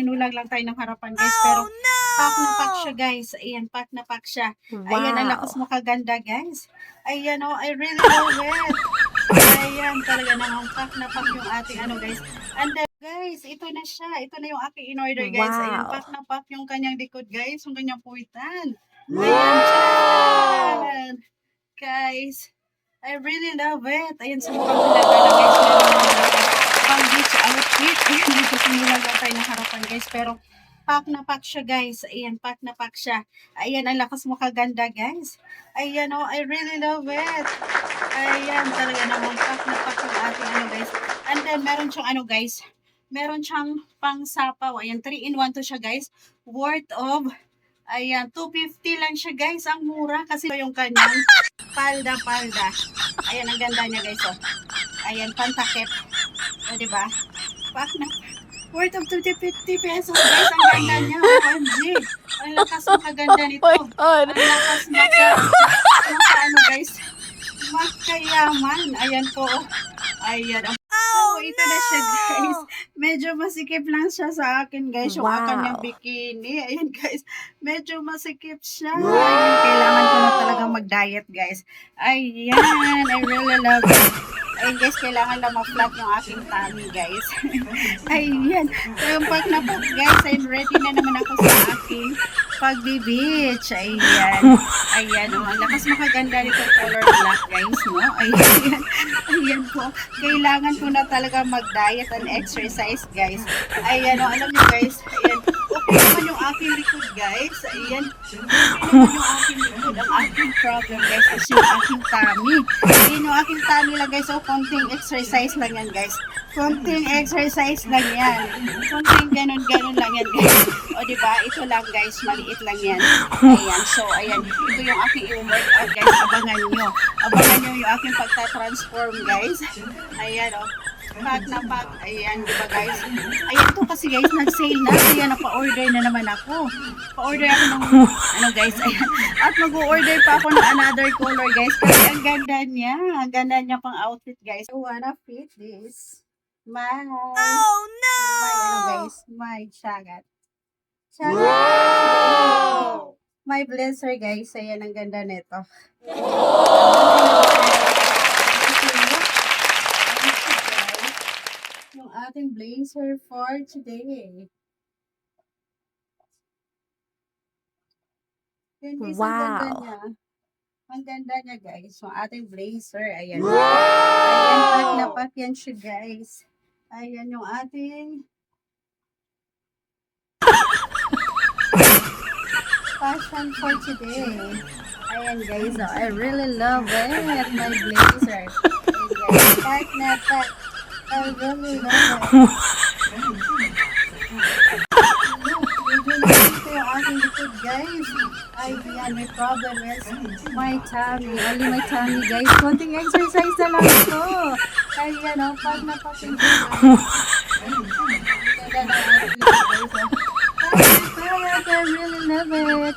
Inulag lang tayo ng harapan guys, pero pack na pack siya guys. Ayan, pack na pack siya. Ayan, ang lakas mo kaganda guys. Ayan oh, I really love it. Ayan, talaga namang pack na pack yung ating ano guys. And then guys, ito na siya. Ito na yung aking in-order guys. Ayan, pack na pack yung kanyang likod guys. Yung kanyang puwitan. Ayan, tiyan! Guys, I really love it. Ayan, sa mukhang hulaga na guys. Meron na pang beach outfit. Ayan, dito simulan lang tayo ng harapan guys. Pero pack na pack siya guys. Ayan, pack na pack siya. Ayan, ang lakas mo kaganda guys. Ayan oh, I really love it. Ayan, talaga namang pack na pack yung ating ano guys. And then, meron siyang ano guys. Meron siyang pang sapaw. Ayan, 3-in-1 to siya guys. Worth of, ayan, 250 lang siya guys. Ang mura kasi yung kanyang palda. Ayan, ang ganda niya guys. Oh. Ayan, pantakip. O, diba? Pack na. Worth of 250 pesos guys. Ang ganda niya. OMG. Ang lakas makaganda nito. Ang lakas ano guys. Makayaman. Ayan po. Ayan. So, ito na siya guys. Medyo masikip lang siya sa akin guys. Yung kanyang bikini. Ayan guys. Medyo masikip siya. Ayan, kailangan ko na talagang mag-diet guys. Ayan. I really love it. Ayan guys, kailangan lang ma-flat yung aking tummy guys. Ayan. So, yung pack na pack guys. I'm ready na naman ako sa aking pagbi-beach. Ayan. Ayan. Oh, ang lakas makaganda nito color black guys. No? Ayan. Ayan po. Kailangan ko na talaga mag-diet and exercise guys. Ayan. Oh, alam niyo guys. Ayan. Okay naman yung aking likod guys. Ayan. Okay naman yung aking likod. Ang aking problem guys is yung aking tummy. Ayan yung aking tummy lang guys. So, konting exercise lang yan guys. Konting exercise lang yan. Konting ganun lang yan guys. O diba? Ito lang guys. Maliit lang yan. Ayan. So, ayan. Ito yung aking i-workout guys. Abangan nyo. Abangan nyo yung aking pagta-transform guys. Ayan o. Pack na pack. Ayan, diba guys? Ayan to kasi guys, nag-sale na. Kaya napa-order na naman ako. Pa-order ako ng, ano guys, ayan. At mag-order pa ako ng another color guys. Kasi ang ganda niya. Ang ganda niya pang outfit guys. I wanna fit this. My, my ano guys, my shagat. Wow! My blazer guys. Ayan, ang ganda nito. Yung ating blazer for today. Yan guys, ang ganda niya. Ang ganda niya guys. Yung ating blazer. Ayan. Wow! Ayan, pack na pack yan siya guys. Ayan yung ating fashion for today. Ayan guys. Oh, I really love it. My blazer. Ayan guys. Pack na pack. I really love it. Medyo yung aking likod guys. Ay, yan, my problem is my tummy. Only my tummy guys. Konting exercise na lang ito. Ay, yan o, pag napakin ko. I really love it.